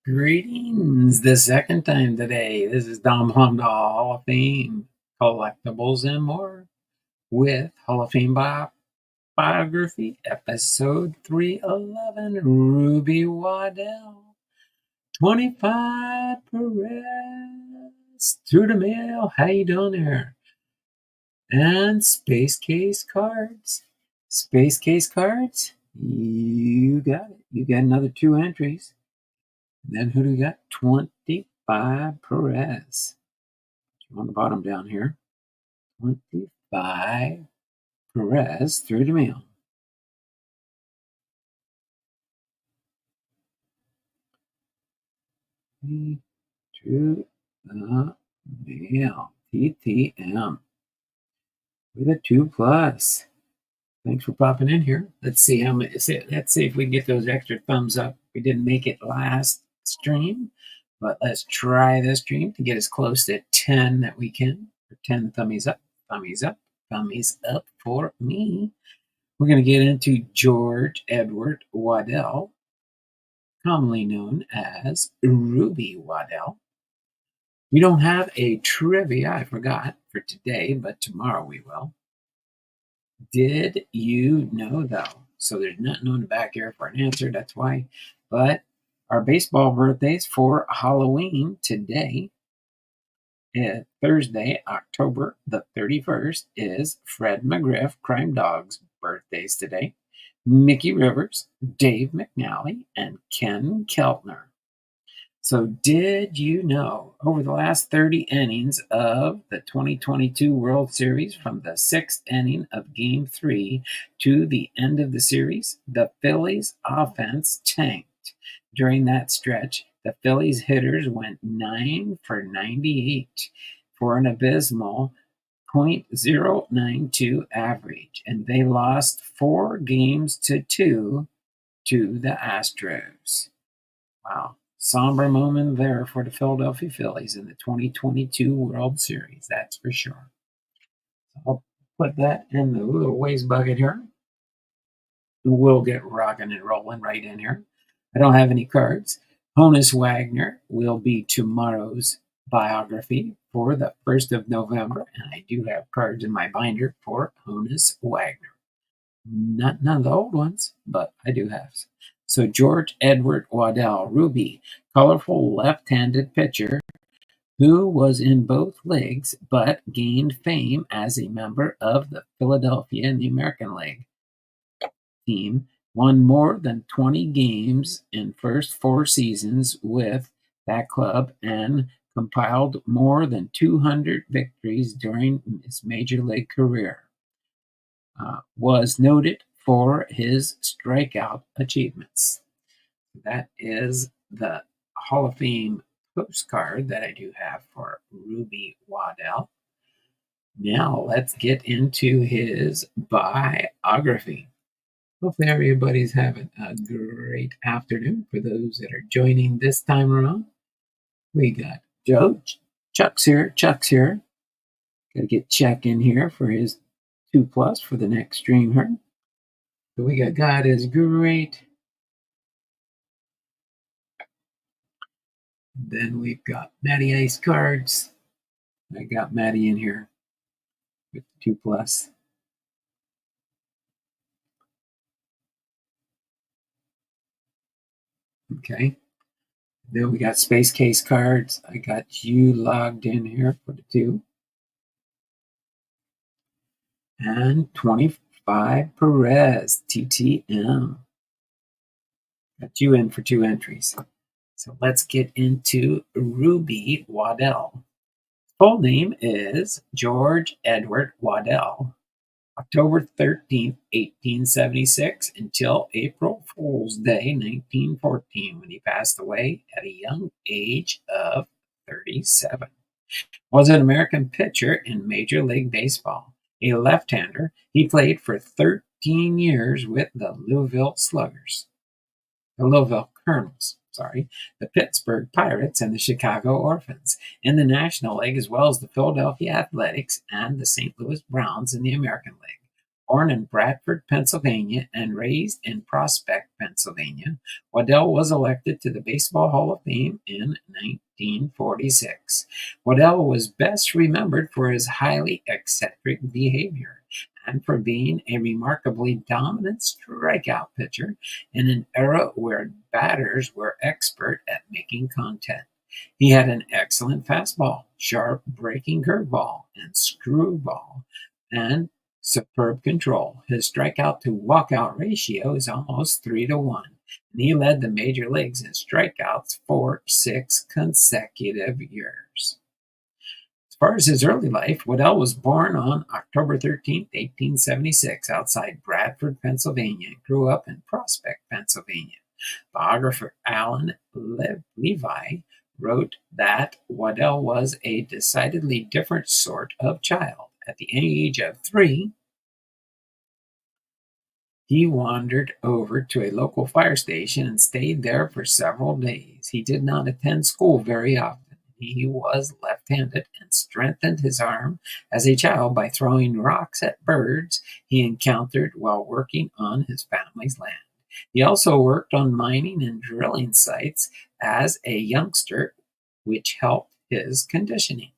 Greetings the second time today. This is Dom Hom, Hall of Fame Collectibles and More with Hall of Fame Biography, episode 311, Rube Waddell, 25 Perez, through the mail. How you doing there? And Space Case Cards. Space Case Cards, you got it. You got another 2 entries. Then who do we got? 25 Perez. On the bottom down here. 25 Perez through the mail. Through the mail. TTM. With a 2+. Thanks for popping in here. Let's see how many. Let's see if we can get those extra thumbs up. We didn't make it last stream, but let's try this stream to get as close to 10 that we can. 10 thummies up, thummies up, thummies up for me. We're going to get into George Edward Waddell, commonly known as Rube Waddell. We don't have a trivia, I forgot, for today, but tomorrow we will. Did you know, though? So there's nothing on the back here for an answer, that's why. But our baseball birthdays for Halloween today, Thursday, October the 31st, is Fred McGriff, Crime Dog's birthdays today. Mickey Rivers, Dave McNally, and Ken Keltner. So did you know, over the last 30 innings of the 2022 World Series, from the 6th inning of Game 3 to the end of the series, the Phillies' offense tanked. During that stretch, the Phillies hitters went 9 for 98 for an abysmal .092 average, and they lost 4 games to 2 to the Astros. Wow. Somber moment there for the Philadelphia Phillies in the 2022 World Series, that's for sure. So I'll put that in the little waste bucket here. We'll get rocking and rolling right in here. I don't have any cards. Honus Wagner will be tomorrow's biography for the 1st of November, and I do have cards in my binder for Honus Wagner. None of the old ones, but I do have some. So George Edward Waddell, Rube, colorful left-handed pitcher who was in both leagues but gained fame as a member of the Philadelphia and the American League team, won more than 20 games in first 4 seasons with that club and compiled more than 200 victories during his major league career. Was noted for his strikeout achievements. That is the Hall of Fame postcard that I do have for Rube Waddell. Now let's get into his biography. Hopefully everybody's having a great afternoon. For those that are joining this time around, we got Joe. Chuck's here. Got to get Chuck in here for his 2+ for the next stream here. So we got God is Great. Then we've got Matty Ice Cards. I got Matty in here with the 2+. Okay. Then we got Space Case Cards. I got you logged in here for the 2. And 25 Perez, TTM. Got you in for 2 entries. So let's get into Rube Waddell. Full name is George Edward Waddell. October 13th, 1876 until April Fool's Day, 1914, when he passed away at a young age of 37. Was an American pitcher in Major League Baseball. A left-hander, he played for 13 years with the Louisville Colonels, the Pittsburgh Pirates, and the Chicago Orphans in the National League, as well as the Philadelphia Athletics and the St. Louis Browns in the American League. Born in Bradford, Pennsylvania, and raised in Prospect, Pennsylvania, Waddell was elected to the Baseball Hall of Fame in 1946. Waddell was best remembered for his highly eccentric behavior and for being a remarkably dominant strikeout pitcher in an era where batters were expert at making contact. He had an excellent fastball, sharp breaking curveball, and screwball, and superb control. His strikeout to walkout ratio is almost 3-1, and he led the major leagues in strikeouts for 6 consecutive years. As far as his early life, Waddell was born on October 13, 1876, outside Bradford, Pennsylvania, and grew up in Prospect, Pennsylvania. Biographer Alan Levi wrote that Waddell was a decidedly different sort of child. At the age of 3, he wandered over to a local fire station and stayed there for several days. He did not attend school very often. He was left-handed and strengthened his arm as a child by throwing rocks at birds he encountered while working on his family's land. He also worked on mining and drilling sites as a youngster, which helped his conditioning.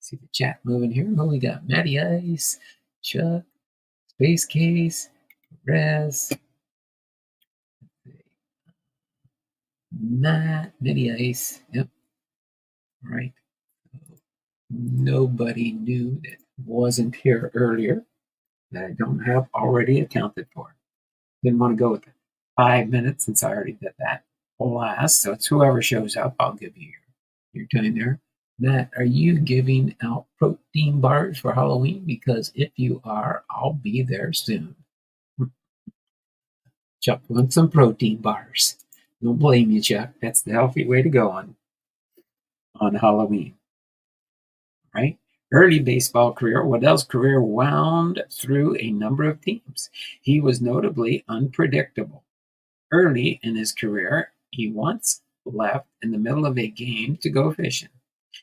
See the chat moving here. Oh, we got Matty Ice, Chuck, Space Case, Rez, Matt, Matty Ice. Yep. All right. Nobody new that wasn't here earlier that I don't have already accounted for. Didn't want to go with the 5 minutes since I already did that last. So it's whoever shows up, I'll give you your time there. Matt, are you giving out protein bars for Halloween? Because if you are, I'll be there soon. Chuck wants some protein bars. Don't blame you, Chuck. That's the healthy way to go on Halloween. Right? Early baseball career, Waddell's career wound through a number of teams. He was notably unpredictable. Early in his career, he once left in the middle of a game to go fishing.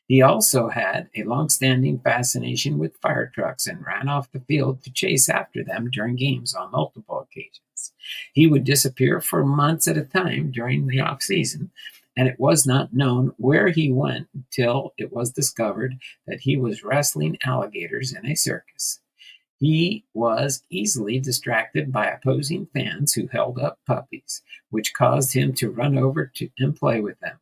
He also had a long-standing fascination with fire trucks and ran off the field to chase after them during games on multiple occasions. He would disappear for months at a time during the off-season, and it was not known where he went until it was discovered that he was wrestling alligators in a circus. He was easily distracted by opposing fans who held up puppies, which caused him to run over and play with them,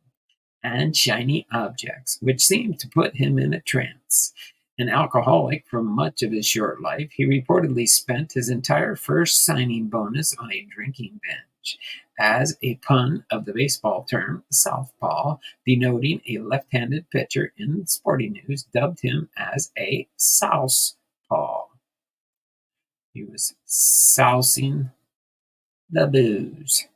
and shiny objects, which seemed to put him in a trance. An alcoholic for much of his short life, he reportedly spent his entire first signing bonus on a drinking binge, as a pun of the baseball term southpaw, denoting a left-handed pitcher in Sporting News, dubbed him as a southpaw. He was sousing the booze.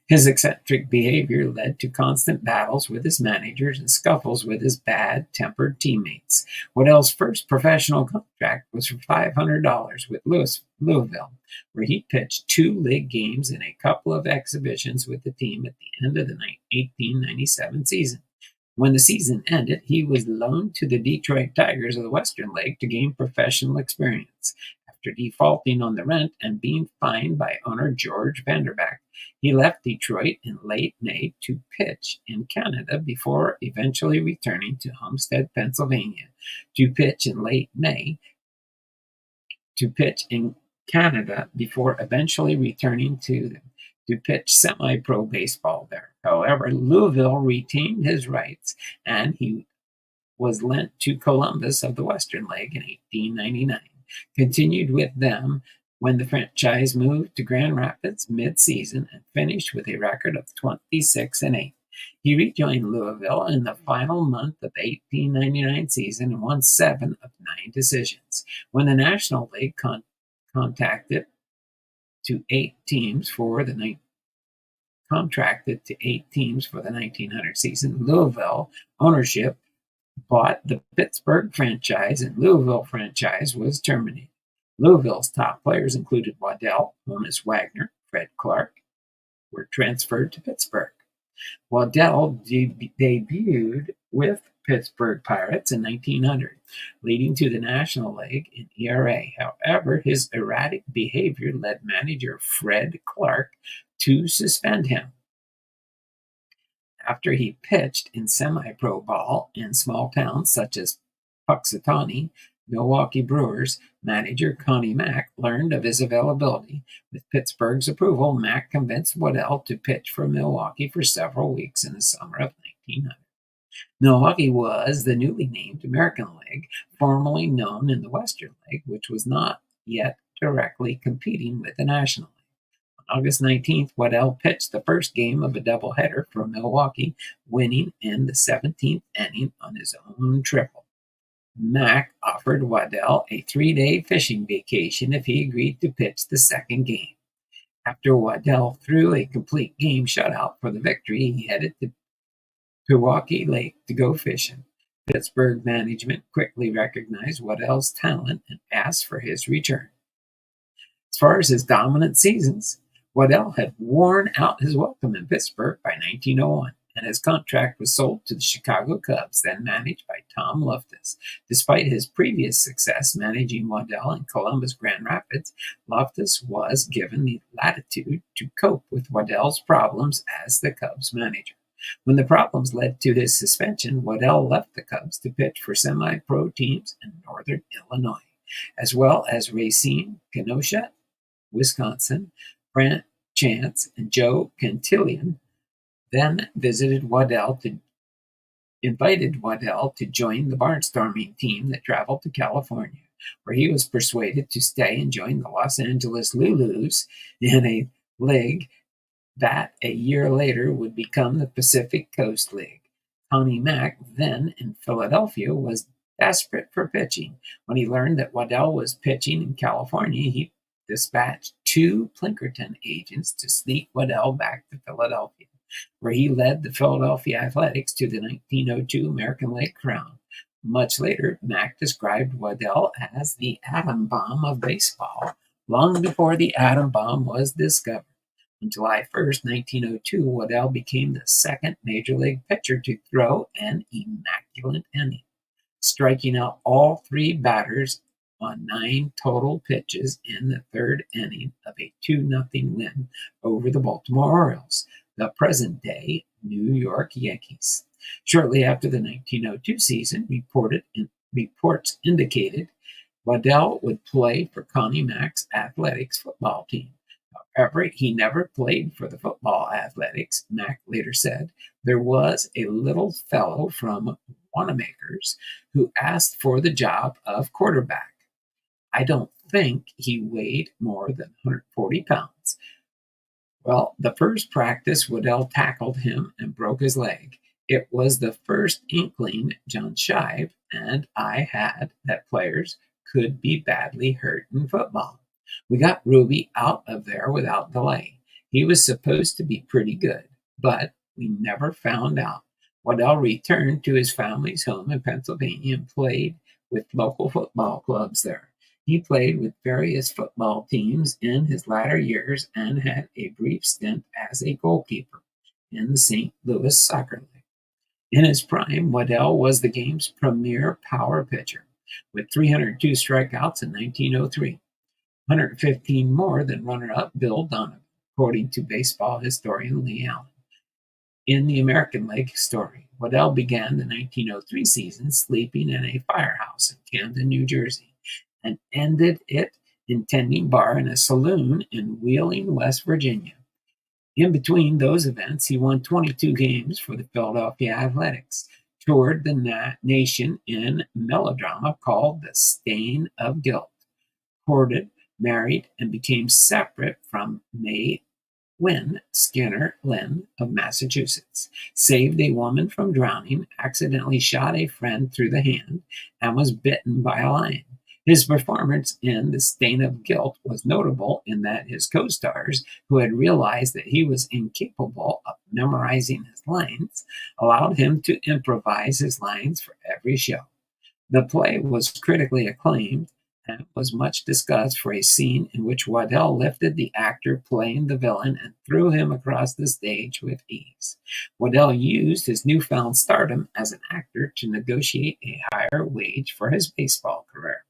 His eccentric behavior led to constant battles with his managers and scuffles with his bad-tempered teammates. Waddell's first professional contract was for $500 with Louisville, where he pitched 2 league games and a couple of exhibitions with the team at the end of the 1897 season. When the season ended, he was loaned to the Detroit Tigers of the Western League to gain professional experience. After defaulting on the rent and being fined by owner George Vanderbeck, he left Detroit in late May to pitch in Canada before eventually returning to Homestead, Pennsylvania. To pitch in late May, to pitch in Canada before eventually returning to pitch semi-pro baseball there. However, Louisville retained his rights, and he was lent to Columbus of the Western League in 1899. Continued with them when the franchise moved to Grand Rapids mid-season and finished with a record of 26-8. He rejoined Louisville in the final month of the 1899 season and won 7 of 9 decisions. When the National League contracted to 8 teams for the 1900 season, Louisville ownership bought the Pittsburgh franchise, and Louisville franchise was terminated. Louisville's top players included Waddell, Honus Wagner, Fred Clark, were transferred to Pittsburgh. Waddell debuted with Pittsburgh Pirates in 1900, leading to the National League in ERA. However, his erratic behavior led manager Fred Clark to suspend him. After he pitched in semi-pro ball in small towns such as Puxatawney, Milwaukee Brewers manager Connie Mack learned of his availability. With Pittsburgh's approval, Mack convinced Waddell to pitch for Milwaukee for several weeks in the summer of 1900. Milwaukee was the newly named American League, formerly known in the Western League, which was not yet directly competing with the National League. On August 19th, Waddell pitched the first game of a doubleheader for Milwaukee, winning in the 17th inning on his own triple. Mack offered Waddell a 3-day fishing vacation if he agreed to pitch the second game. After Waddell threw a complete game shutout for the victory, he headed to Pewaukee Lake to go fishing. Pittsburgh management quickly recognized Waddell's talent and asked for his return. As far as his dominant seasons, Waddell had worn out his welcome in Pittsburgh by 1901, and his contract was sold to the Chicago Cubs, then managed by Tom Loftus. Despite his previous success managing Waddell in Columbus Grand Rapids, Loftus was given the latitude to cope with Waddell's problems as the Cubs manager. When the problems led to his suspension, Waddell left the Cubs to pitch for semi-pro teams in northern Illinois, as well as Racine, Kenosha, Wisconsin. Brant Chance and Joe Cantillon then invited Waddell to join the barnstorming team that traveled to California, where he was persuaded to stay and join the Los Angeles Lulus in a league that a year later would become the Pacific Coast League. Connie Mack, then in Philadelphia, was desperate for pitching. When he learned that Waddell was pitching in California, he dispatched 2 Pinkerton agents to sneak Waddell back to Philadelphia, where he led the Philadelphia Athletics to the 1902 American League crown. Much later, Mack described Waddell as the atom bomb of baseball, long before the atom bomb was discovered. On July 1st, 1902, Waddell became the second major league pitcher to throw an immaculate inning, striking out all 3 batters on 9 total pitches in the 3rd inning of a 2-0 win over the Baltimore Orioles, the present-day New York Yankees. Shortly after the 1902 season, reports indicated Waddell would play for Connie Mack's Athletics football team. However, he never played for the football Athletics. Mack later said, "There was a little fellow from Wanamaker's who asked for the job of quarterback. I don't think he weighed more than 140 pounds. Well, the first practice, Waddell tackled him and broke his leg. It was the first inkling John Shive and I had that players could be badly hurt in football. We got Rube out of there without delay. He was supposed to be pretty good, but we never found out." Waddell returned to his family's home in Pennsylvania and played with local football clubs there. He played with various football teams in his latter years and had a brief stint as a goalkeeper in the St. Louis Soccer League. In his prime, Waddell was the game's premier power pitcher, with 302 strikeouts in 1903, 115 more than runner-up Bill Donovan, according to baseball historian Lee Allen. In the American League story, Waddell began the 1903 season sleeping in a firehouse in Camden, New Jersey, and ended it in tending bar in a saloon in Wheeling, West Virginia. In between those events, he won 22 games for the Philadelphia Athletics, toured the nation in melodrama called The Stain of Guilt, courted, married, and became separate from May Wynn Skinner Lynn of Massachusetts, saved a woman from drowning, accidentally shot a friend through the hand, and was bitten by a lion. His performance in The Stain of Guilt was notable in that his co-stars, who had realized that he was incapable of memorizing his lines, allowed him to improvise his lines for every show. The play was critically acclaimed and was much discussed for a scene in which Waddell lifted the actor playing the villain and threw him across the stage with ease. Waddell used his newfound stardom as an actor to negotiate a higher wage for his baseball career.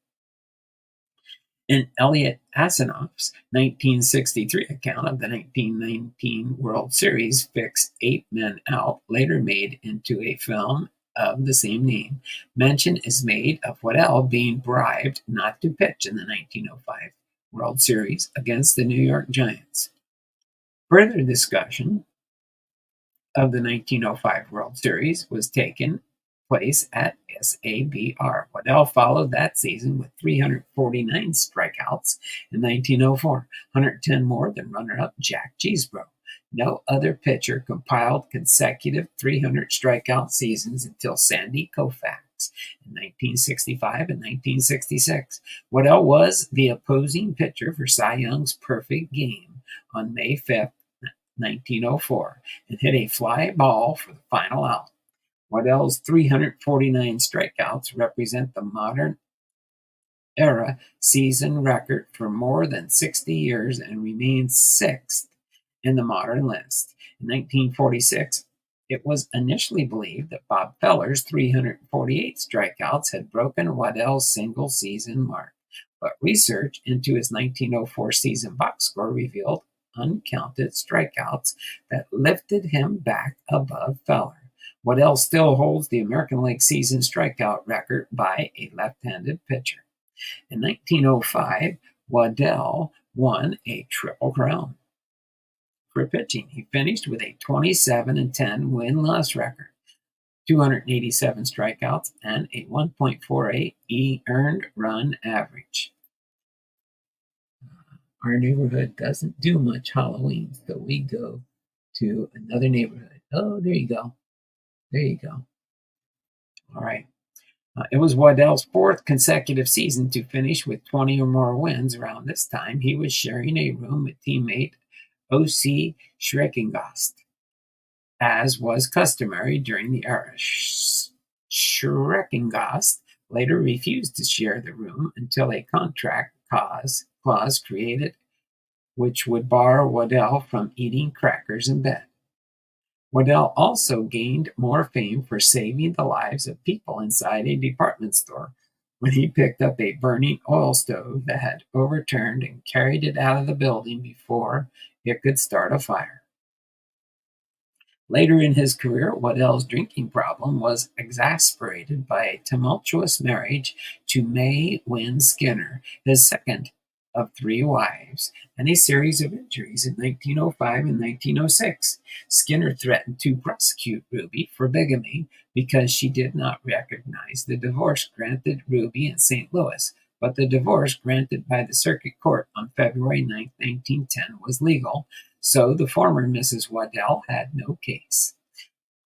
In Elliot Asinoff's 1963 account of the 1919 World Series fixed Eight Men Out, later made into a film of the same name, mention is made of Waddell being bribed not to pitch in the 1905 World Series against the New York Giants. Further discussion of the 1905 World Series was taken place at SABR. Waddell followed that season with 349 strikeouts in 1904, 110 more than runner-up Jack Cheesebro. No other pitcher compiled consecutive 300 strikeout seasons until Sandy Koufax in 1965 and 1966. Waddell was the opposing pitcher for Cy Young's perfect game on May 5th, 1904, and hit a fly ball for the final out. Waddell's 349 strikeouts represent the modern era season record for more than 60 years and remains sixth in the modern list. In 1946, it was initially believed that Bob Feller's 348 strikeouts had broken Waddell's single season mark, but research into his 1904 season box score revealed uncounted strikeouts that lifted him back above Feller. Waddell still holds the American League season strikeout record by a left-handed pitcher. In 1905, Waddell won a Triple Crown for pitching. He finished with a 27-10 win-loss record, 287 strikeouts, and a 1.48 earned run average. Our neighborhood doesn't do much Halloween, so we go to another neighborhood. Oh, there you go. There you go. All right. It was Waddell's fourth consecutive season to finish with 20 or more wins. Around this time, he was sharing a room with teammate O.C. Schreckengost, as was customary during the era. Schreckengost later refused to share the room until a contract clause created which would bar Waddell from eating crackers in bed. Waddell also gained more fame for saving the lives of people inside a department store when he picked up a burning oil stove that had overturned and carried it out of the building before it could start a fire. Later in his career, Waddell's drinking problem was exacerbated by a tumultuous marriage to May Wynn Skinner, his second of three wives, and a series of injuries in 1905 and 1906. Skinner threatened to prosecute Ruby for bigamy because she did not recognize the divorce granted Ruby in St. Louis, but the divorce granted by the circuit court on February 9, 1910 was legal, so the former Mrs. Waddell had no case.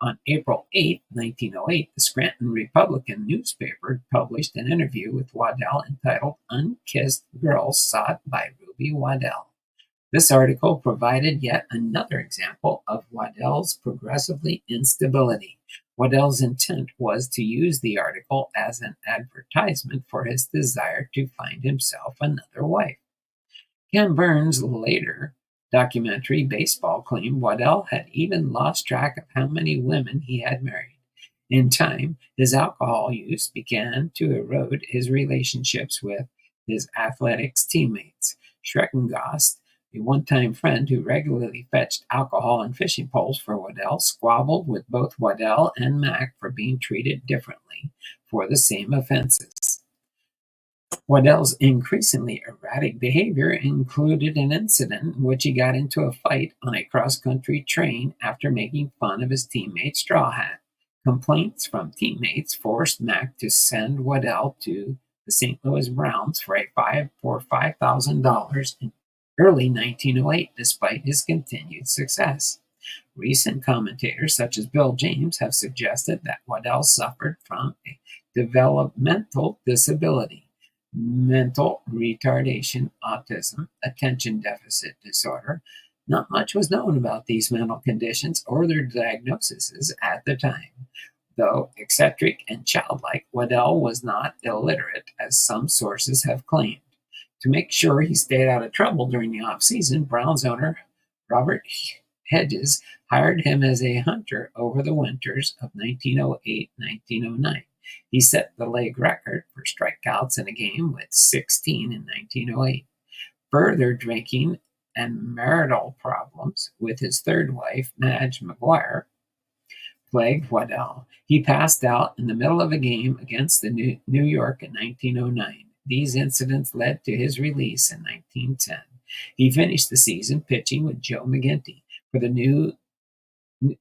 On April 8, 1908, the Scranton Republican newspaper published an interview with Waddell entitled "Unkissed Girl Sought by Rube Waddell." This article provided yet another example of Waddell's progressively instability. Waddell's intent was to use the article as an advertisement for his desire to find himself another wife. Ken Burns' later documentary Baseball claimed Waddell had even lost track of how many women he had married. In time, his alcohol use began to erode his relationships with his athletics teammates. Schreckengost, a one-time friend who regularly fetched alcohol and fishing poles for Waddell, squabbled with both Waddell and Mack for being treated differently for the same offenses. Waddell's increasingly erratic behavior included an incident in which he got into a fight on a cross-country train after making fun of his teammate's straw hat. Complaints from teammates forced Mack to send Waddell to the St. Louis Browns for $5,000 in early 1908, despite his continued success. Recent commentators, such as Bill James, have suggested that Waddell suffered from a developmental disability, mental retardation, autism, attention deficit disorder. Not much was known about these mental conditions or their diagnoses at the time. Though eccentric and childlike, Waddell was not illiterate, as some sources have claimed. To make sure he stayed out of trouble during the off-season, Browns owner Robert Hedges hired him as a hunter over the winters of 1908-1909. He set the league record for strikeouts in a game with 16 in 1908. Further drinking and marital problems with his third wife, Madge McGuire, plagued Waddell. He passed out in the middle of a game against the New York in 1909. These incidents led to his release in 1910. He finished the season pitching with Joe McGinty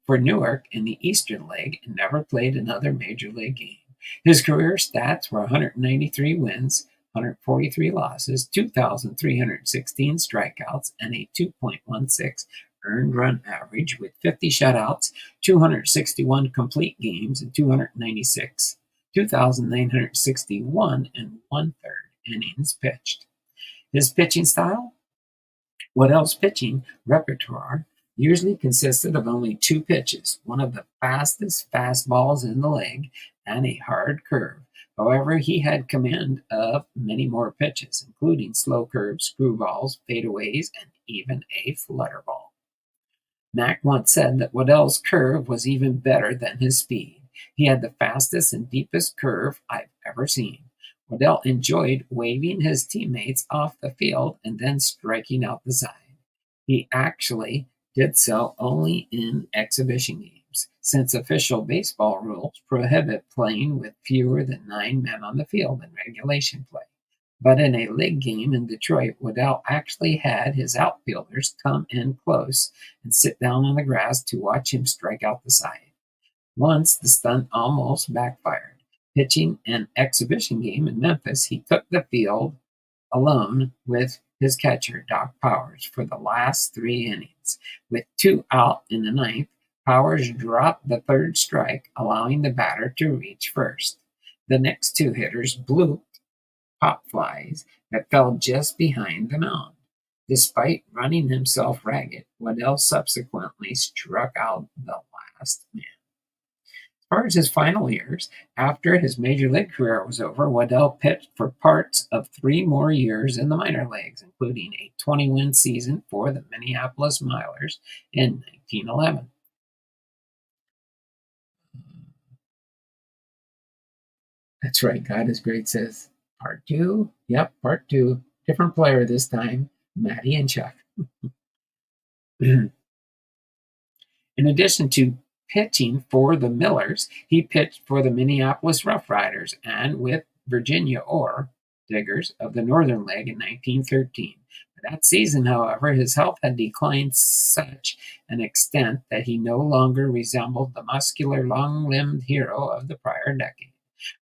for Newark in the Eastern League and never played another major league game. His career stats were 193 wins, 143 losses, 2,316 strikeouts, and a 2.16 earned run average with 50 shutouts, 261 complete games, and 2,961 and one-third innings pitched. His pitching style? Waddell's pitching repertoire usually consisted of only two pitches, one of the fastest fastballs in the league and a hard curve. However, he had command of many more pitches, including slow curves, screwballs, fadeaways, and even a flutterball. Mack once said that Waddell's curve was even better than his speed. He had the fastest and deepest curve I've ever seen. Waddell enjoyed waving his teammates off the field and then striking out the side. He actually did so only in exhibition games, since official baseball rules prohibit playing with fewer than 9 men on the field in regulation play. But in a league game in Detroit, Waddell actually had his outfielders come in close and sit down on the grass to watch him strike out the side. Once the stunt almost backfired. Pitching an exhibition game in Memphis, he took the field alone with his catcher, Doc Powers, for the last 3 innings. With 2 out in the ninth, Powers dropped the third strike, allowing the batter to reach first. The next 2 hitters blew pop flies that fell just behind the mound. Despite running himself ragged, Waddell subsequently struck out the last man. As far as his final years, after his major league career was over, Waddell pitched for parts of 3 more years in the minor leagues, including a 20-win season for the Minneapolis Milers in 1911. That's right, God is Great says part 2. Yep, part 2. Different player this time, Matty and Chuck. In addition to pitching for the Millers, he pitched for the Minneapolis Rough Riders and with Virginia Ore Diggers of the Northern League in 1913. That season, however, his health had declined such an extent that he no longer resembled the muscular, long-limbed hero of the prior decade.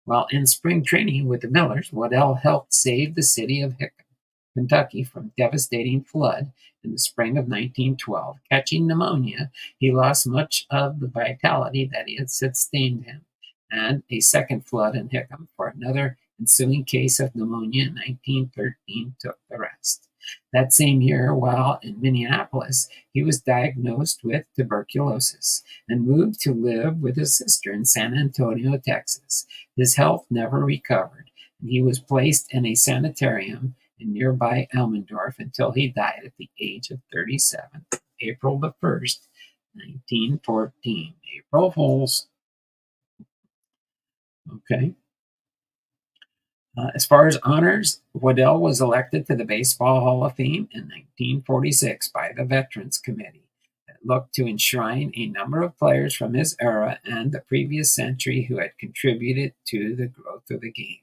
While in spring training with the Millers, Waddell helped save the city of Hickam, Kentucky, from devastating flood in the spring of 1912. Catching pneumonia, he lost much of the vitality that had sustained him, and a second flood in Hickam for another ensuing case of pneumonia in 1913 took the rest. That same year, while in Minneapolis, he was diagnosed with tuberculosis and moved to live with his sister in San Antonio, Texas. His health never recovered, and he was placed in a sanitarium in nearby Elmendorf until he died at the age of 37, April the 1st, 1914. April Fools. Okay. As far as honors, Waddell was elected to the Baseball Hall of Fame in 1946 by the Veterans Committee that looked to enshrine a number of players from his era and the previous century who had contributed to the growth of the game.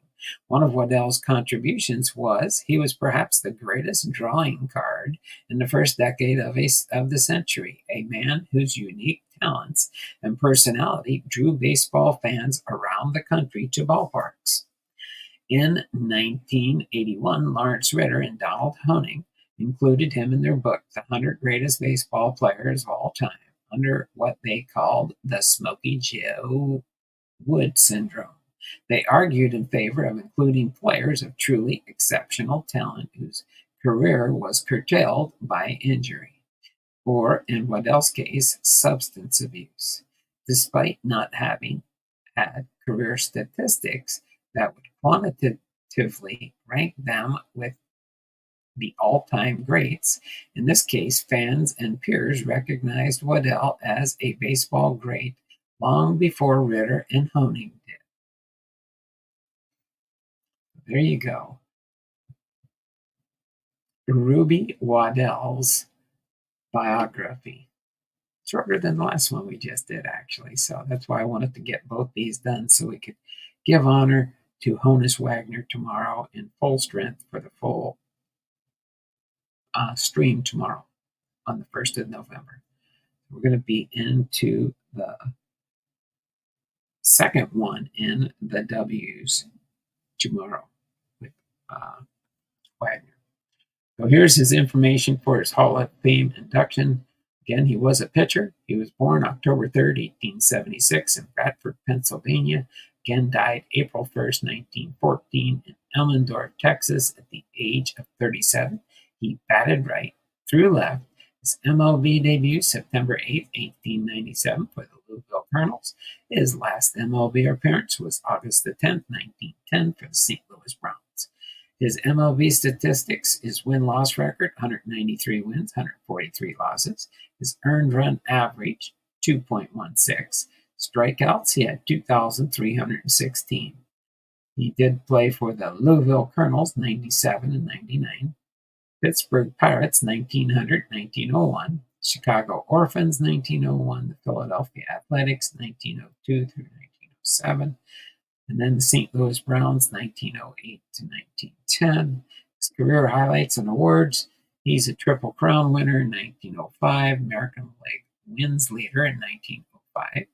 One of Waddell's contributions was he was perhaps the greatest drawing card in the first decade of the century, a man whose unique talents and personality drew baseball fans around the country to ballparks. In 1981, Lawrence Ritter and Donald Honig included him in their book, The 100 Greatest Baseball Players of All Time, under what they called the Smokey Joe Wood syndrome. They argued in favor of including players of truly exceptional talent whose career was curtailed by injury, or, in Waddell's case, substance abuse. Despite not having at career statistics that would quantitatively rank them with the all-time greats. In this case, fans and peers recognized Waddell as a baseball great long before Ritter and Honing did. There you go. Rube Waddell's biography. Shorter than the last one we just did, actually. So that's why I wanted to get both these done so we could give honor to Honus Wagner tomorrow in full strength for the full stream tomorrow on the 1st of November. We're going to be into the second one in the W's tomorrow with Wagner. So here's his information for his Hall of Fame induction. Again, he was a pitcher. He was born October 3rd, 1876 in Bradford, Pennsylvania. Again, died April 1st, 1914 in Elmendorf, Texas at the age of 37. He batted right, threw left. His MLB debut, September 8th, 1897 for the Louisville Colonels. His last MLB appearance was August the 10th, 1910 for the St. Louis Browns. His MLB statistics, his win-loss record, 193 wins, 143 losses. His earned run average, 2.16. Strikeouts, he had 2,316. He did play for the Louisville Colonels, 97 and 99. Pittsburgh Pirates, 1900, 1901. Chicago Orphans, 1901. The Philadelphia Athletics, 1902 through 1907. And then the St. Louis Browns, 1908 to 1910. His career highlights and awards. He's a Triple Crown winner in 1905, American League wins leader in 1905,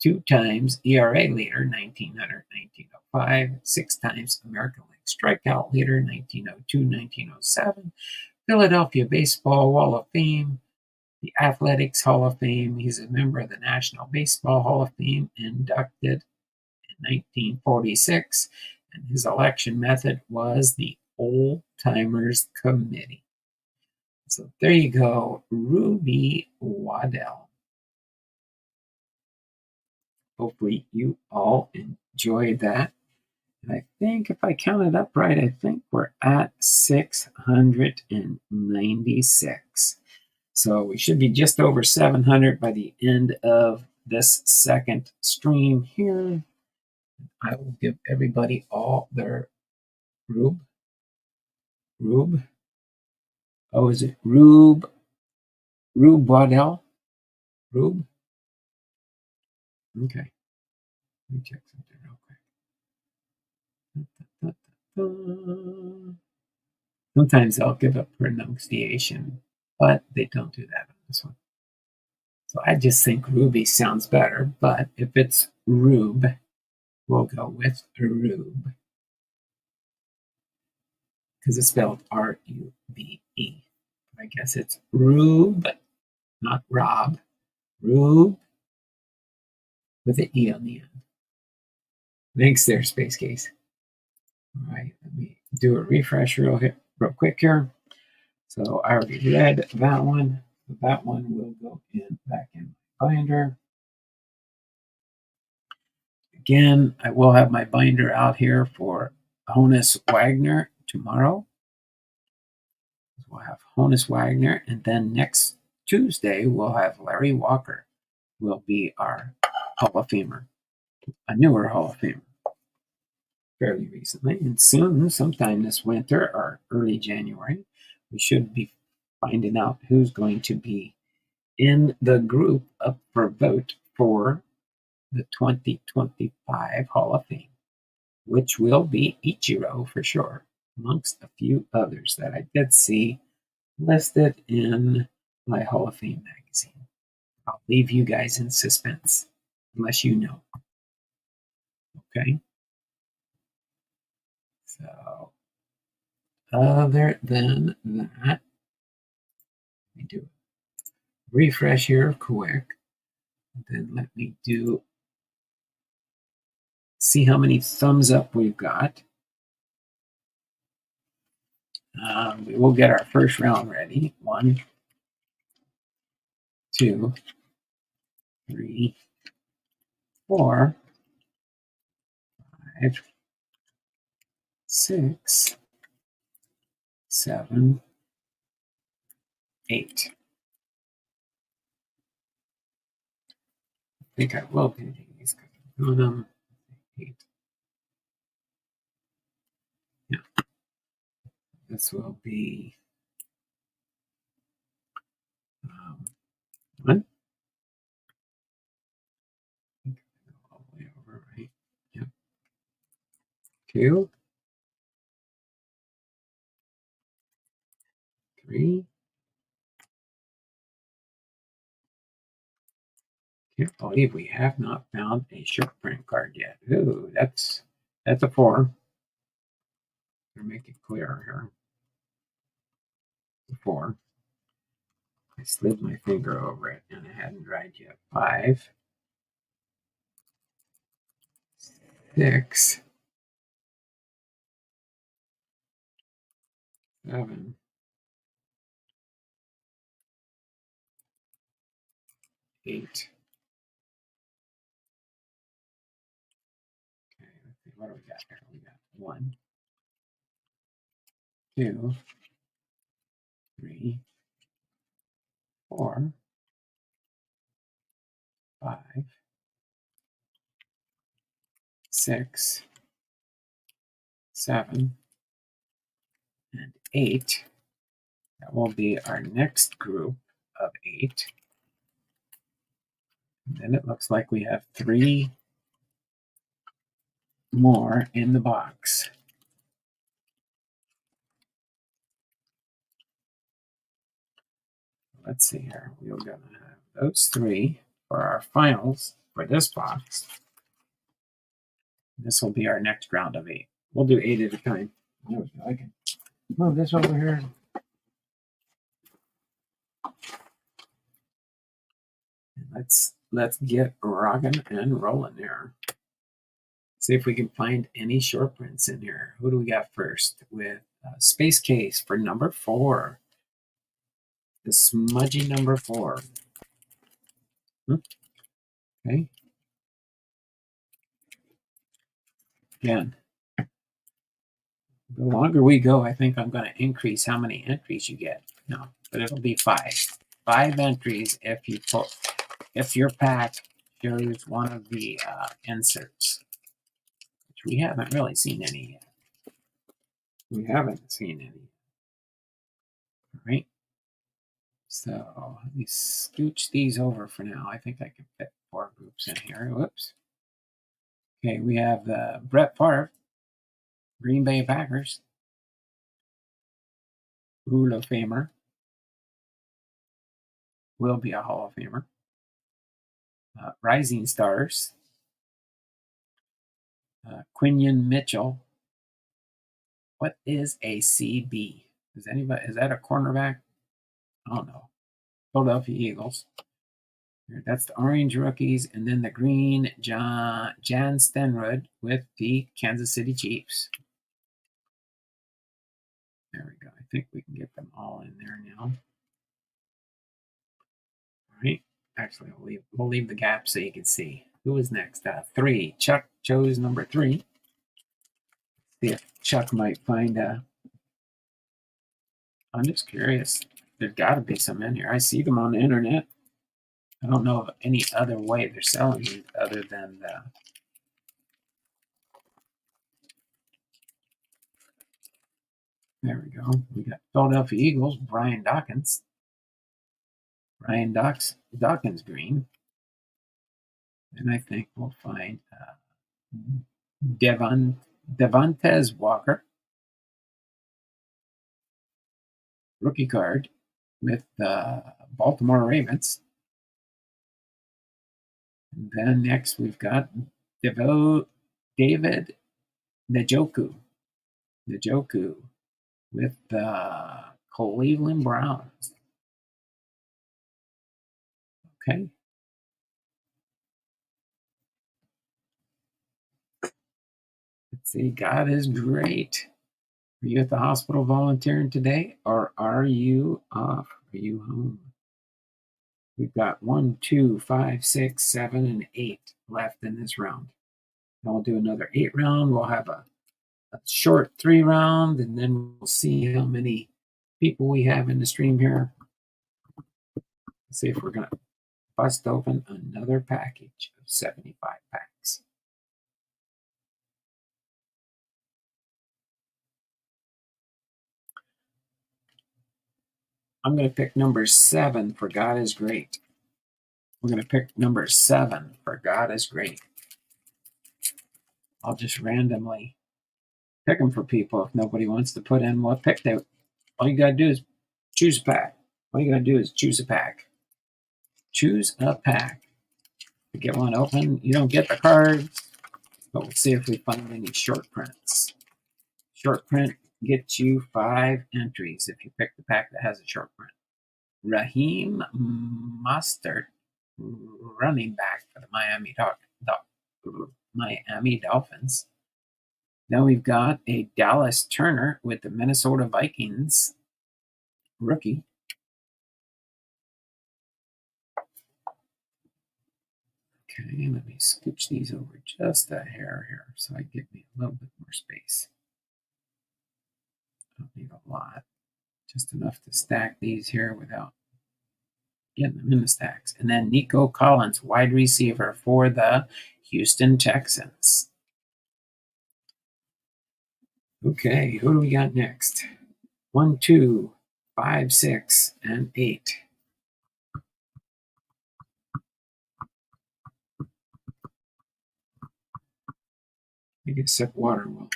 2 times ERA leader 1900, 1905, 6 times American League strikeout leader 1902, 1907, Philadelphia Baseball Hall of Fame, the Athletics Hall of Fame. He's a member of the National Baseball Hall of Fame, inducted 1946, and his election method was the Old Timers Committee. So there you go, Rube Waddell. Hopefully you all enjoyed that. And I think if I counted up right, I think we're at 696. So we should be just over 700 by the end of this second stream here. I will give everybody all their Rube. Oh, is it Rube Waddell? Rube? Okay. Let me check something real quick. Sometimes I'll give a pronunciation, but they don't do that on this one. So I just think Ruby sounds better, but if it's Rube, we'll go with Rube. Because it's spelled R-U-B-E. I guess it's Rube, not Rob. Rube with an E on the end. Thanks there, Space Case. All right, let me do a refresh real quick here. So I already read that one. That one will go back in my binder. Again, I will have my binder out here for Honus Wagner tomorrow. We'll have Honus Wagner, and then next Tuesday we'll have Larry Walker. Will be our Hall of Famer, a newer Hall of Famer, fairly recently. And soon, sometime this winter or early January, we should be finding out who's going to be in the group up for vote for the 2025 Hall of Fame, which will be Ichiro for sure, amongst a few others that I did see listed in my Hall of Fame magazine. I'll leave you guys in suspense, unless you know. Okay? So, other than that, let me do a refresh here quick. Then let me see how many thumbs up we've got. We will get our first round ready. 1, 2, 3, 4, 5, 6, 7, 8. I think I will do these because I'm doing them. 8. Yeah. This will be 1. All the way over, right? Yep. 2, 3. Can't believe we have not found a short print card yet. Ooh, that's a 4. To make it clearer here. 4. I slid my finger over it and it hadn't dried yet. 5, 6, 7, 8. Okay, let's see. What do we got here? We got 1, 2, 3, 4, 5, 6, 7, and 8. That will be our next group of 8. And then it looks like we have 3 more in the box. Let's see here. We're going to have those 3 for our finals for this box. This will be our next round of 8. We'll do 8 at a time. I can move this over here. Let's get rocking and rolling here. See if we can find any short prints in here. Who do we got first? With Space Case for number 4. The smudgy number 4. Okay. Again, the longer we go, I think I'm going to increase how many entries you get. No, but it'll be 5. 5 entries if your pack shows one of the inserts, which we haven't really seen any yet. We haven't seen any. All right. So let me scooch these over for now. I think I can fit 4 groups in here. Whoops. Okay, we have Brett Favre, Green Bay Packers, Hall of Famer, will be a Hall of Famer. Rising Stars, Quinion Mitchell. What is a CB? Is that a cornerback? I don't know. Philadelphia Eagles. That's the orange rookies, and then the green Jan Stenrud with the Kansas City Chiefs. There we go. I think we can get them all in there now. All right. Actually, we'll leave the gap so you can see. Who is next? 3. Chuck chose number 3. See if Chuck might find I'm just curious. There's got to be some in here. I see them on the internet. I don't know of any other way they're selling it other than the. There we go. We got Philadelphia Eagles, Brian Dawkins. Brian Dawkins green. And I think we'll find Devontae Walker. Rookie card with the Baltimore Ravens. And then next we've got David Njoku with the Cleveland Browns. Okay. Let's see. God is great. Are you at the hospital volunteering today, or are you off? Are you home? We've got 1, 2, 5, 6, 7, and 8 left in this round. Then we'll do another 8-round. We'll have a short 3-round, and then we'll see how many people we have in the stream here. Let's see if we're going to bust open another package of 75 packs. I'm going to pick number 7 for God is Great. We're going to pick number 7 for God is Great. I'll just randomly pick them for people if nobody wants to put in what pick they. All you got to do is choose a pack. All you got to do is choose a pack. Choose a pack. To get one open, you don't get the cards, but we'll see if we find any short prints. Short print gets you 5 entries if you pick the pack that has a short print. Raheem Mostert, running back for the Miami Dolphins. Then we've got a Dallas Turner with the Minnesota Vikings, rookie. Okay, let me scooch these over just a hair here so I give me a little bit more space. I don't need a lot, just enough to stack these here without getting them in the stacks. And then Nico Collins, wide receiver for the Houston Texans. Okay, who do we got next? 1, 2, 5, 6, and 8. I get a sip of water. Well,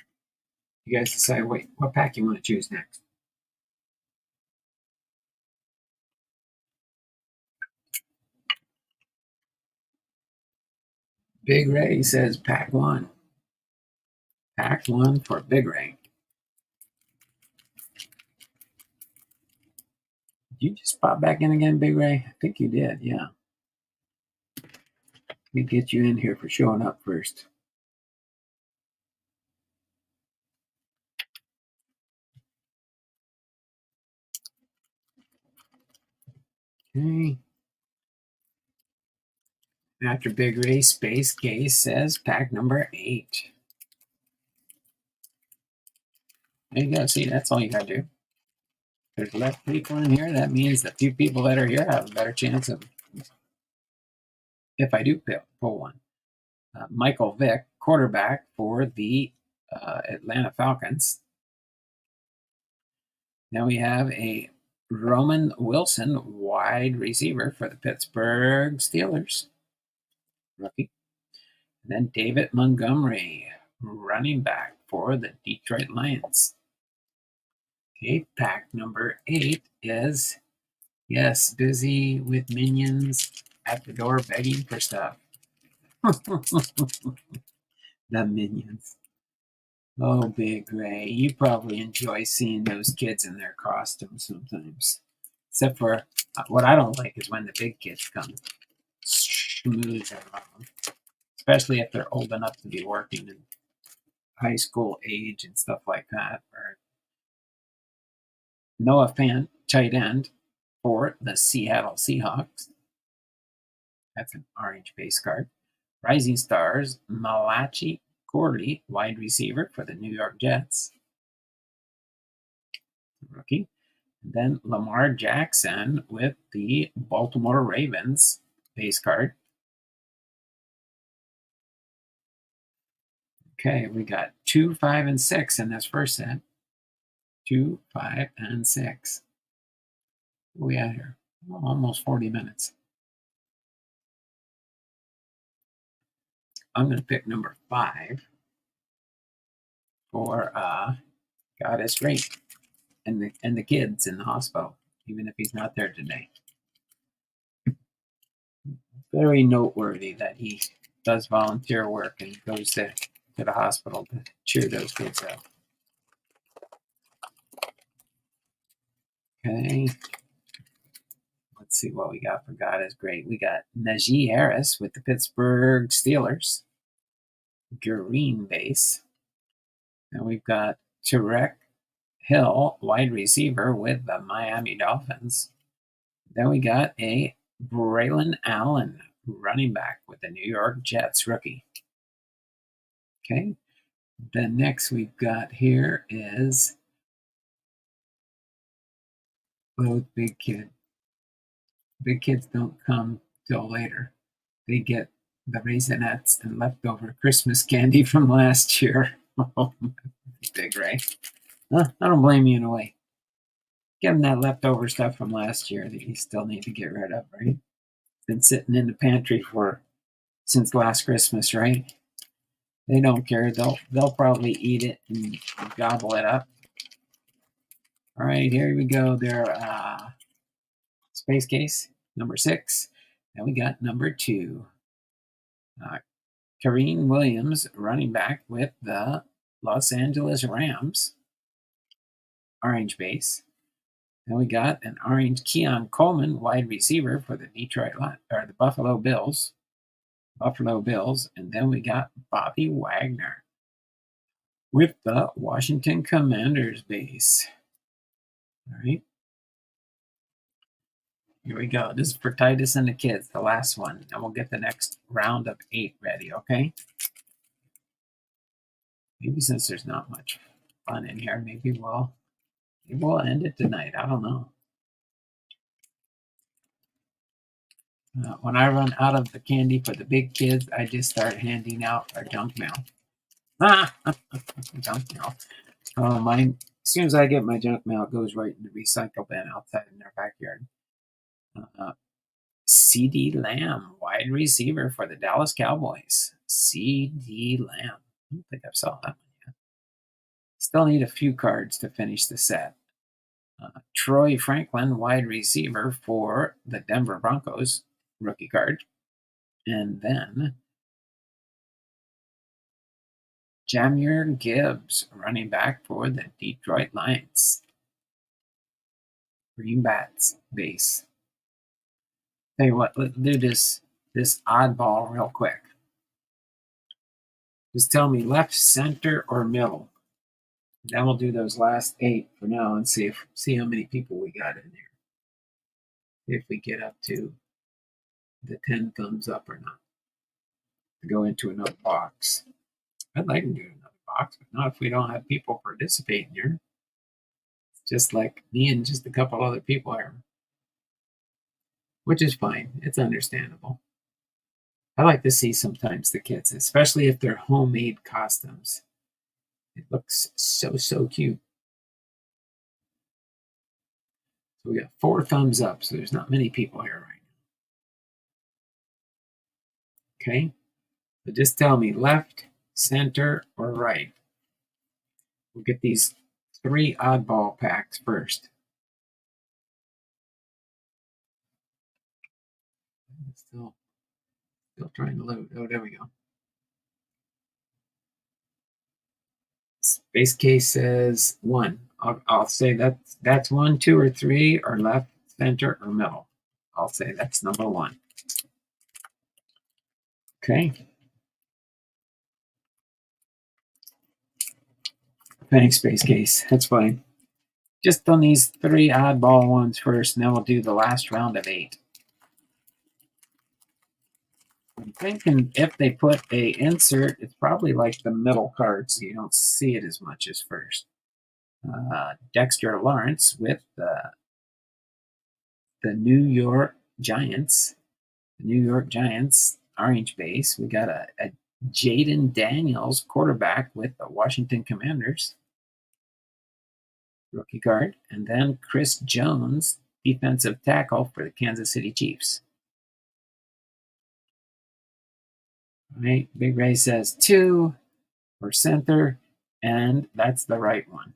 you guys decide what pack you want to choose next. Big Ray says pack 1. Pack 1 for Big Ray. Did you just pop back in again, Big Ray? I think you did, yeah. Let me get you in here for showing up first. Okay. After Big Ray, Space Case says pack number 8. There you go. See, that's all you got to do. There's less people in here. That means the few people that are here have a better chance of, if I do pull one. Michael Vick, quarterback for the Atlanta Falcons. Now we have a Roman Wilson, wide receiver for the Pittsburgh Steelers, rookie. And then David Montgomery, running back for the Detroit Lions. Okay, pack number 8 is, yes, busy with minions at the door begging for stuff. The minions. Oh, Big Ray, you probably enjoy seeing those kids in their costumes sometimes. Except for what I don't like is when the big kids come schmooze around, especially if they're old enough to be working in high school age and stuff like that. Or Noah Fant, tight end for the Seattle Seahawks. That's an orange base card. Rising Stars, Malachi Corley, wide receiver for the New York Jets, rookie. And then Lamar Jackson with the Baltimore Ravens, base card. Okay, we got 2, 5, and 6 in this first set. 2, 5, and 6. What we at here? Oh, almost 40 minutes. I'm going to pick number 5 for God is Great, and the kids in the hospital, even if he's not there today. Very noteworthy that he does volunteer work and goes to the hospital to cheer those kids up. Okay. Let's see what we got for God is Great. We got Najee Harris with the Pittsburgh Steelers, green base. And we've got Tarek Hill, wide receiver with the Miami Dolphins. Then we got a Braylon Allen, running back with the New York Jets, rookie. Okay. The next we've got here is both big kid. Big kids don't come till later. They get the Raisinets and leftover Christmas candy from last year. Oh, big Ray. I don't blame you in a way. Give them that leftover stuff from last year that you still need to get rid of, right? Been sitting in the pantry since last Christmas, right? They don't care. They'll probably eat it and gobble it up. All right, here we go. Their space case number 6. And we got number 2. Kareem Williams, running back with the Los Angeles Rams. Orange base. Then we got an orange Keon Coleman, wide receiver for the the Buffalo Bills. And then we got Bobby Wagner with the Washington Commanders base. All right. Here we go. This is for Titus and the kids, the last one. And we'll get the next round of 8 ready, okay? Maybe since there's not much fun in here, maybe we'll end it tonight. I don't know. When I run out of the candy for the big kids, I just start handing out our junk mail. Junk mail. Mine, as soon as I get my junk mail, it goes right in the recycle bin outside in their backyard. CD Lamb, wide receiver for the Dallas Cowboys. CD Lamb. I don't think I've saw that one yet. Still need a few cards to finish the set. Troy Franklin, wide receiver for the Denver Broncos, rookie card. And then Jahmyr Gibbs, running back for the Detroit Lions. Green Bats base. Tell you what, let's do this oddball real quick. Just tell me left, center, or middle. Then we'll do those last 8 for now and see how many people we got in there. If we get up to the 10 thumbs up or not. To go into another box. I'd like to do another box, but not if we don't have people participating here. It's just like me and just a couple other people here. Which is fine. It's understandable. I like to see sometimes the kids, especially if they're homemade costumes. It looks so cute. So we got 4 thumbs up, so there's not many people here right now. Okay? So just tell me left, center, or right. We'll get these 3 oddball packs first. Still trying to load. Oh, there we go. Space case says 1. I'll say that's 1, 2, or 3, or left, center, or middle. I'll say that's number 1. Okay. Thanks, space case. That's fine. Just on these 3 oddball ones first, and then we'll do the last round of 8. I'm thinking if they put a insert, it's probably like the middle card, so you don't see it as much as first. Dexter Lawrence with the New York Giants. The New York Giants orange base. We got a Jaden Daniels quarterback with the Washington Commanders. Rookie card. And then Chris Jones, defensive tackle for the Kansas City Chiefs. All right, Big Ray says 2 for center, and that's the right one.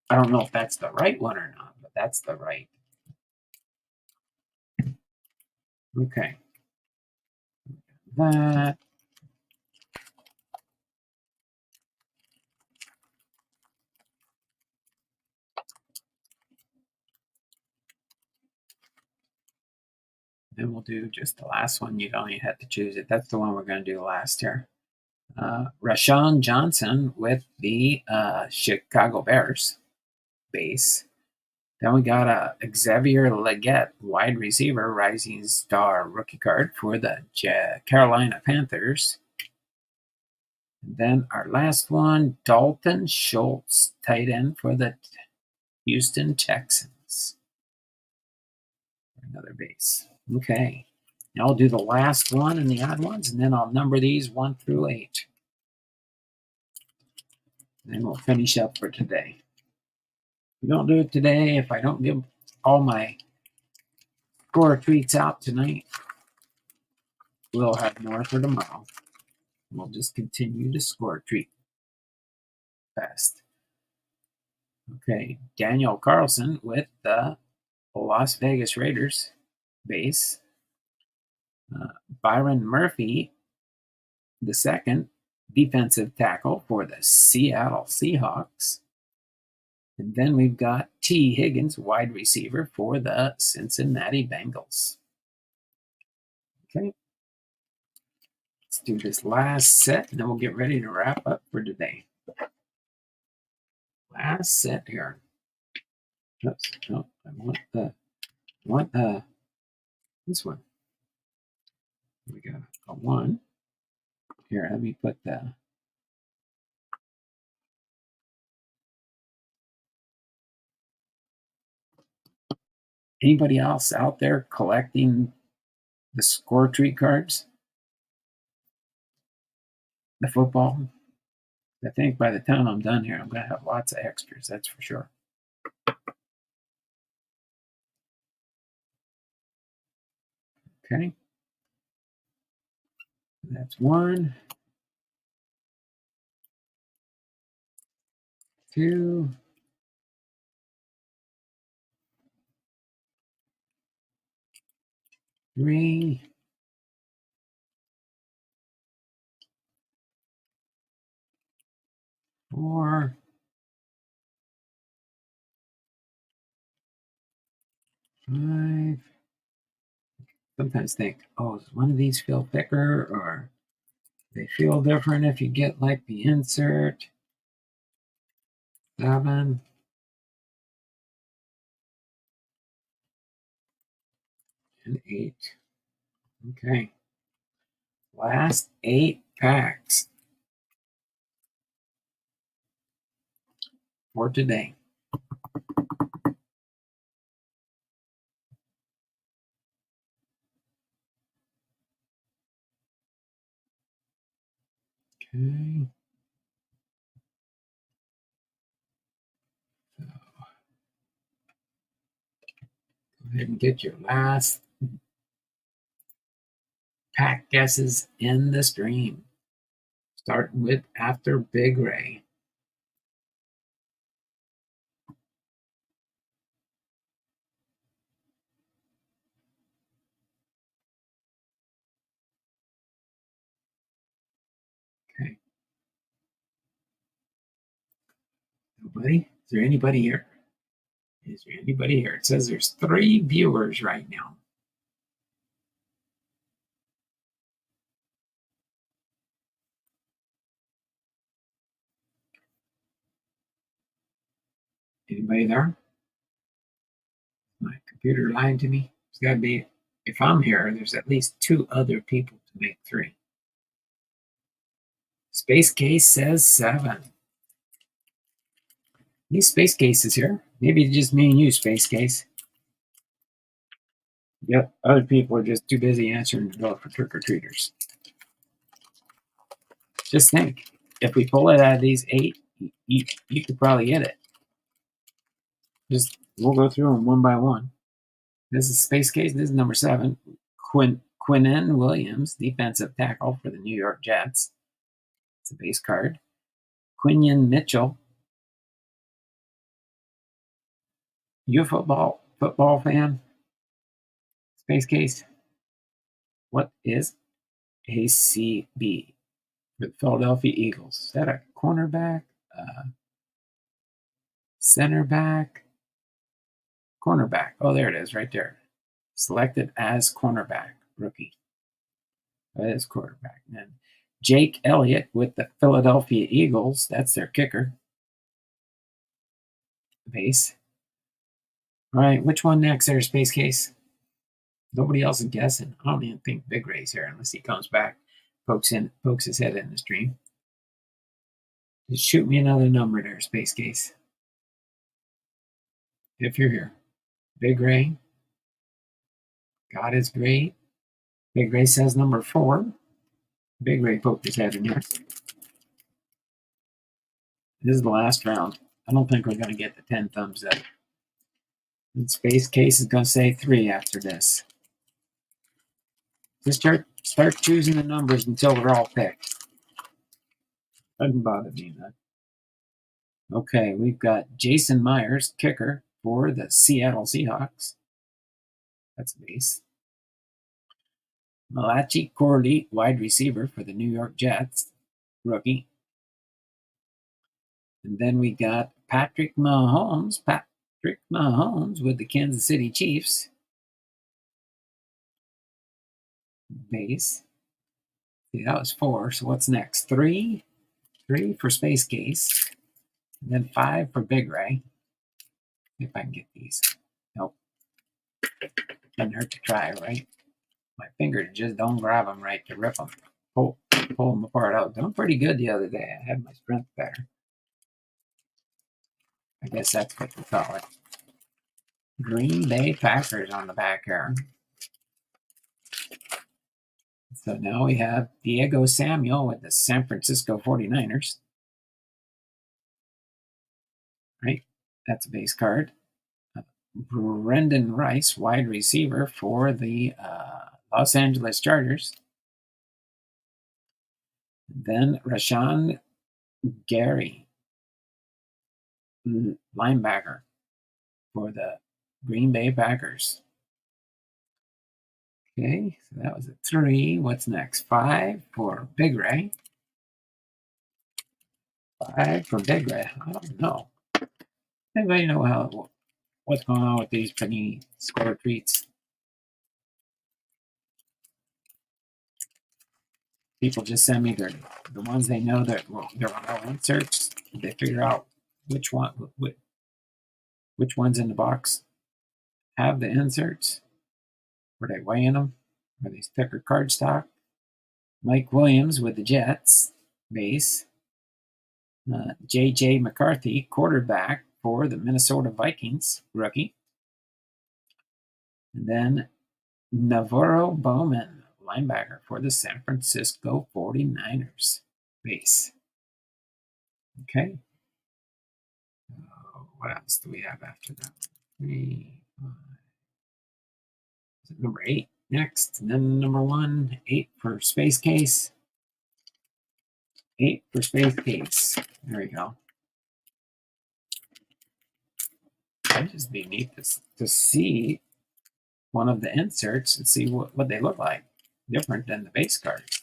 I don't know if that's the right one or not, but that's the right. Okay. That. Then we'll do just the last one. You don't even have to choose it. That's the one we're going to do last here. Rashawn Johnson with the Chicago Bears base. Then we got a Xavier Leggett, wide receiver, rising star rookie card for the Carolina Panthers. And then our last one, Dalton Schultz, tight end for the Houston Texans. Another base. Okay. Now I'll do the last one and the odd ones, and then I'll number these 1 through 8. Then we'll finish up for today. If we don't do it today, if I don't give all my score tweets out tonight, we'll have more for tomorrow. We'll just continue to score tweet fast. Okay, Daniel Carlson with the Las Vegas Raiders base. Byron Murphy, the second defensive tackle for the Seattle Seahawks. And then we've got T. Higgins, wide receiver for the Cincinnati Bengals. Okay. Let's do this last set, and then we'll get ready to wrap up for today. Last set here. Oops, no, I want this one. We got a 1. Here, let me put the anybody else out there collecting the score tree cards? The football? I think by the time I'm done here, I'm going to have lots of extras, that's for sure. Okay. That's 1, 2, 3, 4, 5. Sometimes think, oh, does one of these feel thicker, or they feel different if you get like the insert. 7. And 8. Okay. Last 8 packs for today. Okay. So, go ahead and get your last pack guesses in the stream. Starting with after Big Ray. Okay. Nobody? Is there anybody here? Is there anybody here? It says there's 3 viewers right now. Anybody there? My computer lying to me? It's got to be, if I'm here, there's at least 2 other people to make 3. Space Case says 7. These Space Cases here. Maybe it's just me and you, Space Case. Yep, other people are just too busy answering the door for trick-or-treaters. Just think, if we pull it out of these 8, you could probably get it. We'll go through them one by one. This is Space Case. This is number 7. Quinnen Williams, defensive tackle for the New York Jets. It's a base card. Quinion Mitchell. You a football fan? Space Case. What is ACB for the Philadelphia Eagles? Is that a cornerback? Center back? Cornerback. Oh, there it is, right there. Selected as cornerback, rookie. That is quarterback. And then Jake Elliott with the Philadelphia Eagles. That's their kicker. Base. All right, which one next there, Space Case? Nobody else is guessing. I don't even think Big Ray's here unless he comes back, pokes his head in the stream. Just shoot me another number there, Space Case. If you're here. Big Ray. God is great. Big Ray says number 4. Big Ray poked his head in here. This is the last round. I don't think we're going to get the 10 thumbs up. And Space Case is going to say 3 after this. Just start choosing the numbers until they're all picked. Doesn't bother me, man. Okay, we've got Jason Myers, kicker for the Seattle Seahawks. That's a base. Malachi Corley, wide receiver for the New York Jets, rookie. And then we got Patrick Mahomes with the Kansas City Chiefs, base. See, that was 4. So what's next? 3 for Space Case, and then 5 for Big Ray. See if I can get these. Nope. Doesn't hurt to try, right? My finger just don't grab them right to rip them. Pull them apart. I was doing pretty good the other day. I had my strength better. I guess that's what we call it. Green Bay Packers on the back here. So now we have Diego Samuel with the San Francisco 49ers. Right? That's a base card. Brendan Rice, wide receiver for the Los Angeles Chargers. Then Rashawn Gary, linebacker for the Green Bay Packers. Okay, so that was a 3. What's next? 5 for Big Ray. 5 for Big Ray. I don't know. Anybody know what's going on with these Panini score treats? People just send me the ones they know that there are no inserts. They figure out which ones in the box have the inserts. Were they weighing them? Are they sticker cardstock? Mike Williams with the Jets, base. J.J. McCarthy, quarterback for the Minnesota Vikings, rookie. And then Navarro Bowman, linebacker for the San Francisco 49ers, base. Okay. What else do we have after that? 3, 5. Number 8 next. And then number 1, 8 for Space Case. 8 for Space Case. There we go. It'd just be neat to see one of the inserts and see what they look like, different than the base cards.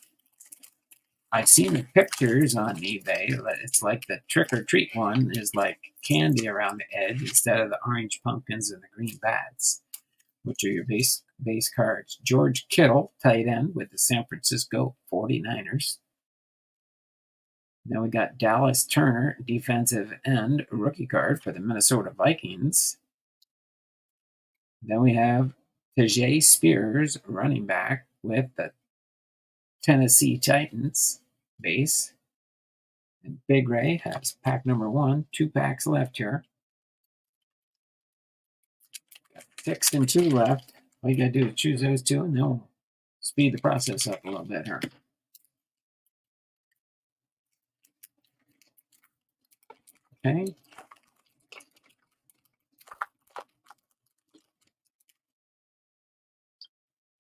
I've seen the pictures on eBay. It's like the trick or treat one is like candy around the edge instead of the orange pumpkins and the green bats, which are your base cards. George Kittle, tight end with the San Francisco 49ers. Then we got Dallas Turner, defensive end, rookie card for the Minnesota Vikings. Then we have Tajay Spears, running back with the Tennessee Titans, base. And Big Ray has pack number 1, 2 packs left here. Got 6 and 2 left. All you gotta do is choose those 2 and they'll speed the process up a little bit here. Okay.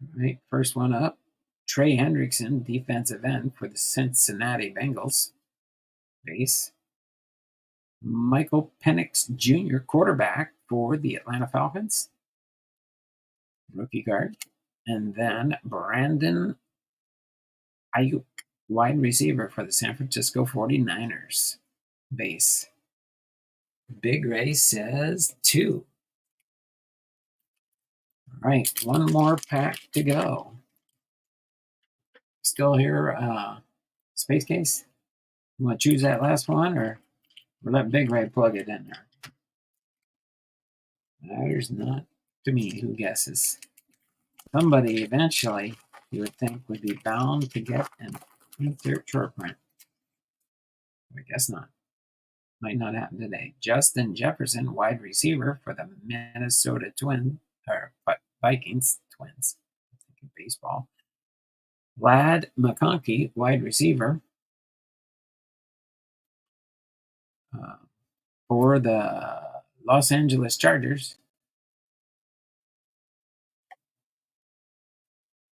All right, first one up. Trey Hendrickson, defensive end for the Cincinnati Bengals, base. Michael Penix Jr., quarterback for the Atlanta Falcons, rookie card. And then Brandon Ayuk, wide receiver for the San Francisco 49ers, base. Big Ray says 2. All right, one more pack to go. Still here, Space Case? You want to choose that last one, or let Big Ray plug it in there? Matters not to me who guesses. Somebody eventually, you would think, would be bound to get an insert short print. I guess not. Might not happen today. Justin Jefferson, wide receiver for the Minnesota Vikings Twins. I'm thinking baseball. Lad McConkey, wide receiver uh, for the Los Angeles Chargers.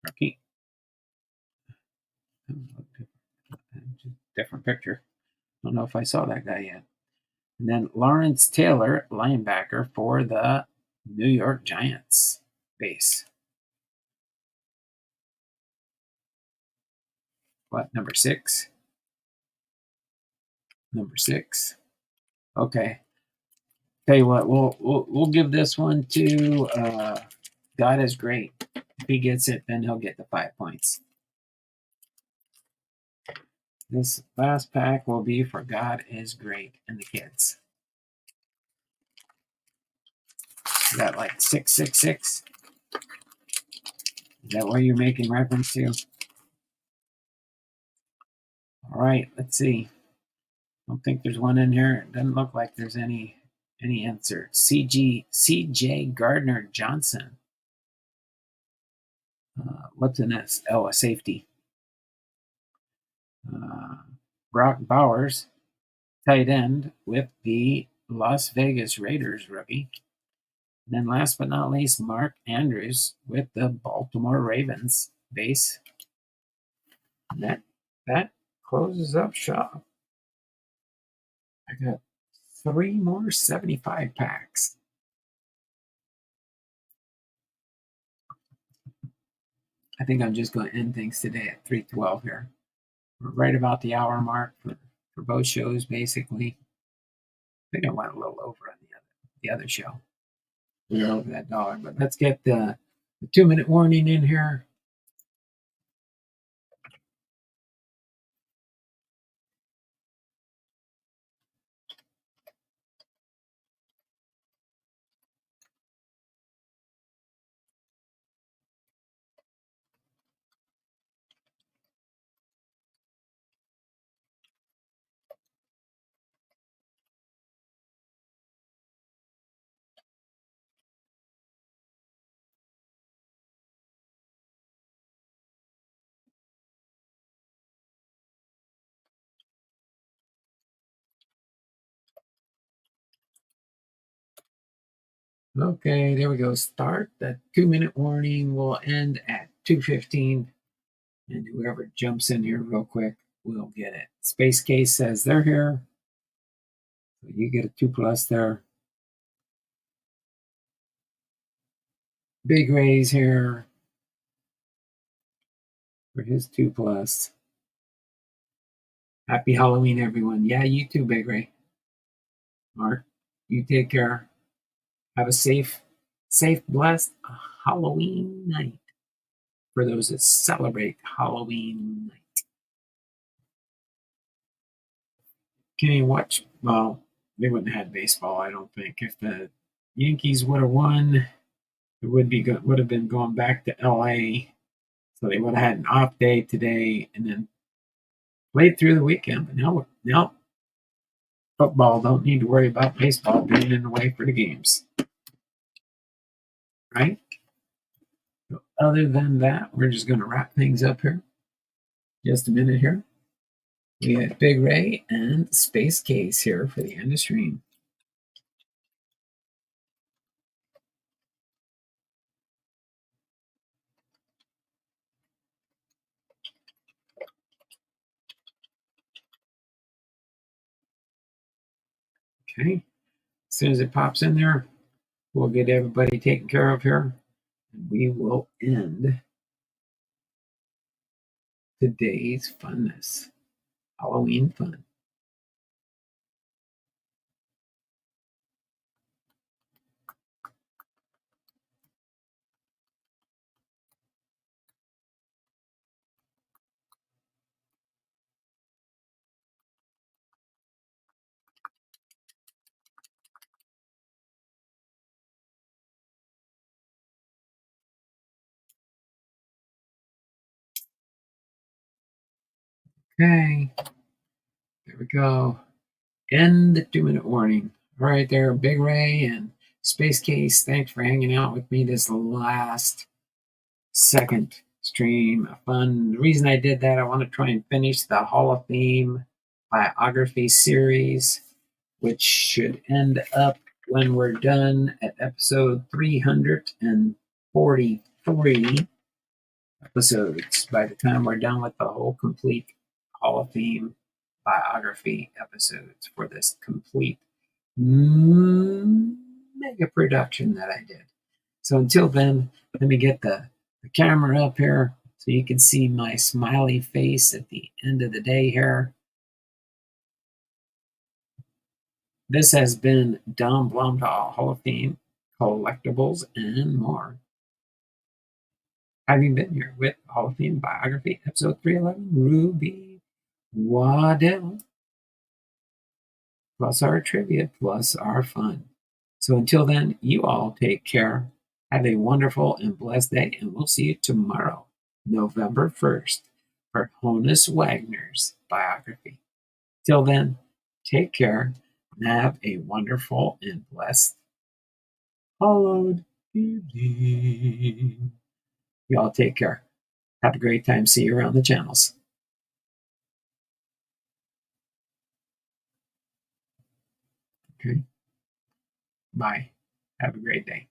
Rookie. Different picture. Don't know if I saw that guy yet. And then Lawrence Taylor, linebacker for the New York Giants base. What, number 6? Number 6. Okay. Tell you what, we'll give this one to God is Great. If he gets it, then he'll get the 5 points. This last pack will be for God is Great and the kids. Is that like 666? Is that what you're making reference to? All right, let's see. I don't think there's one in here. It doesn't look like there's any answer. CJ Gardner Johnson. What's an S? Oh, a safety. Brock Bowers, tight end with the Las Vegas Raiders rookie. And then last but not least, Mark Andrews with the Baltimore Ravens base. And that closes up shop. I got 3 more 75 packs. I think I'm just going to end things today at 3:12 here. We're right about the hour mark for both shows, basically. I think I went a little over on the other show. We were over that dollar, but let's get the 2-minute warning in here. Okay, there we go. Start. The 2-minute warning will end at 2:15. And whoever jumps in here real quick will get it. Space Case says they're here. So you get a 2+ there. Big Ray's here for his 2+. Happy Halloween, everyone. Yeah, you too, Big Ray. Mark, you take care. Have a safe, blessed Halloween night for those that celebrate Halloween night. Can you watch? Well, they wouldn't have had baseball, I don't think. If the Yankees would have won, it would have been going back to LA. So they would have had an off day today and then played through the weekend. But now football don't need to worry about baseball being in the way for the games. Right? So other than that, we're just going to wrap things up here. Just a minute here. We have Big Ray and Space Case here for the end of stream. Okay. As soon as it pops in there, we'll get everybody taken care of here. And we will end today's funness. Halloween fun. Okay. There we go. End the 2-minute warning. All right, there, Big Ray and Space Case. Thanks for hanging out with me this last second stream of fun. The reason I did that, I want to try and finish the Hall of Fame biography series, which should end up when we're done at episode 343 episodes. By the time we're done with the whole complete Hall of Fame biography episodes for this complete mega production that I did. So until then, let me get the camera up here so you can see my smiley face at the end of the day here. This has been Don Blumdahl, Hall of Fame, Collectibles, and more. Having been here with Hall of Fame Biography, episode 311, Rube Waddell, plus our trivia, plus our fun. So until then, you all take care. Have a wonderful and blessed day, and we'll see you tomorrow, November 1st, for Honus Wagner's biography. Till then, take care and have a wonderful and blessed hallowed evening. You all take care. Have a great time. See you around the channels. Okay. Bye. Have a great day.